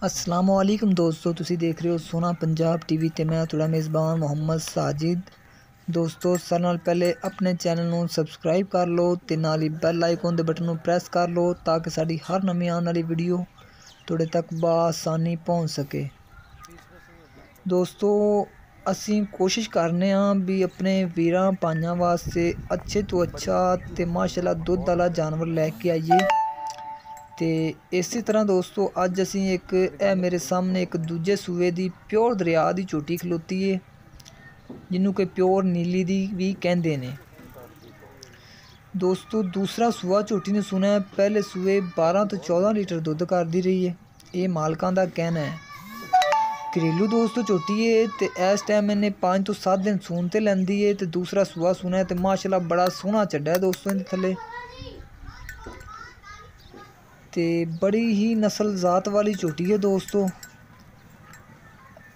अस्सलामुअलैकुम दोस्तों, तुसी देख रहे हो सोना पंजाब टीवी ते मैं थोड़ा मेज़बान मोहम्मद साजिद। दोस्तों सारे नाल पहले अपने चैनल नूं सबसक्राइब कर लो ते नाल ही बैल आइकन दे बटन नूं प्रेस कर लो ताकि साडी हर नवीं आने वाली वीडियो तुहाडे तक बआसानी पहुंच सके। दोस्तों असीं कोशिश करने भी अपने वीरां भाइयां वास्ते अच्छे तो अच्छा ते माशाअल्लाह दुध वाला जानवर लैके आइए। तो इस तरह दोस्तों अज असी एक मेरे सामने एक दूजे सूए की प्योर दरिया की झोटी खलोती है जिन्हों के प्योर नीली दी भी कहते हैं। दोस्तों दूसरा सूआ झोटी ने सुना है पहले सूए 12 तो 14 लीटर दुध करती रही है, ये मालकां का कहना है। घरेलू दोस्तों झोटी है तो इस टाइम इन्हें 5 तो 7 दिन सून ते लैंदी है तो दूसरा सूआ सुना है तो माशाल्लाह बड़ा सोहना चढ़ा है दोस्तों इहदे थले। ते बड़ी ही नस्ल जात वाली झोटी है दोस्तों।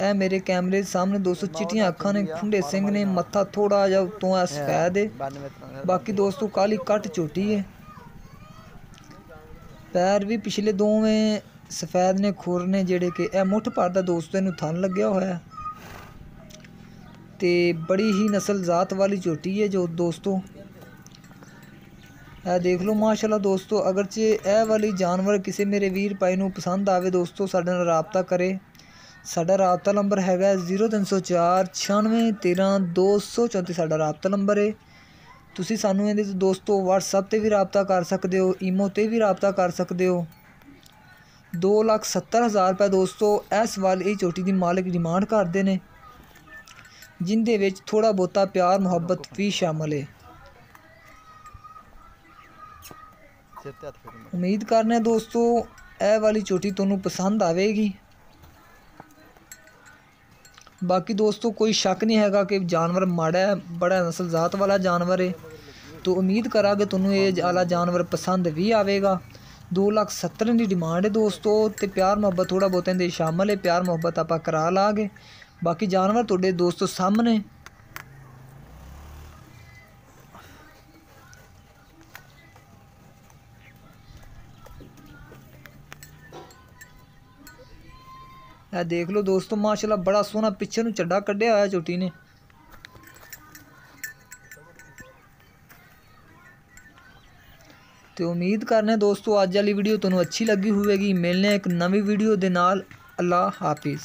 ए मेरे कैमरे सामने दोस्तों चिट्टियां अखां ने, खुंडे सिंह ने, मत्था थोड़ा जा उत्तों सफेद है, बाकी दोस्तों काली कट झोटी है। पैर भी पिछले दोवें सफेद ने, खुर ने जेड़े कि ए मुठ भर दा दोस्तों इनू थन लग्या होया है। ते बड़ी ही नस्ल जात वाली झोटी है जो दोस्तों देख लो माशाल्लाह दोस्तों। अगरचे ए वाली जानवर किसी मेरे वीर भाई नूं पसंद आवे दोस्तों साडे नाल राबता करे। साडा राबता नंबर हैगा 0304 96 13 234 साडा राबता नंबर है। तुसी सानू इहदे दोस्तों व्हाट्सएप ते भी राबता कर सकदे हो, ईमो ते भी राबता कर सकदे हो। 2,70,000 रुपये दोस्तों इस वाली झोटी की मालिक डिमांड करते हैं, जिंदे विच थोड़ा बहुता प्यार मुहब्बत भी शामिल है। उम्मीद करने दोस्तों ए वाली झोटी तुहानू पसंद आवेगी। बाकी दोस्तों कोई शक नहीं हैगा कि जानवर माड़ा है, बड़ा नस्ल जात वाला जानवर है, तो उम्मीद करा कि तुहानू ये वाला जानवर पसंद भी आवेगा। 2,70,000 की डिमांड है दोस्तों ते प्यार मुहब्बत थोड़ा बहुत इहदे शामिल है, प्यार मुहब्बत आपां करा लांगे। बाकी जानवर तुहाडे दोस्तों सामने। देख लो दोस्तों माशाल्लाह बड़ा सोहना पिछे नूं चड्डा कढ़िया होया झोटी ने। तो उम्मीद करने दोस्तों अज वाली वीडियो तुहानू अच्छी लगी होगी। मिलने एक नवी वीडियो दे नाल। अल्लाह हाफिज़।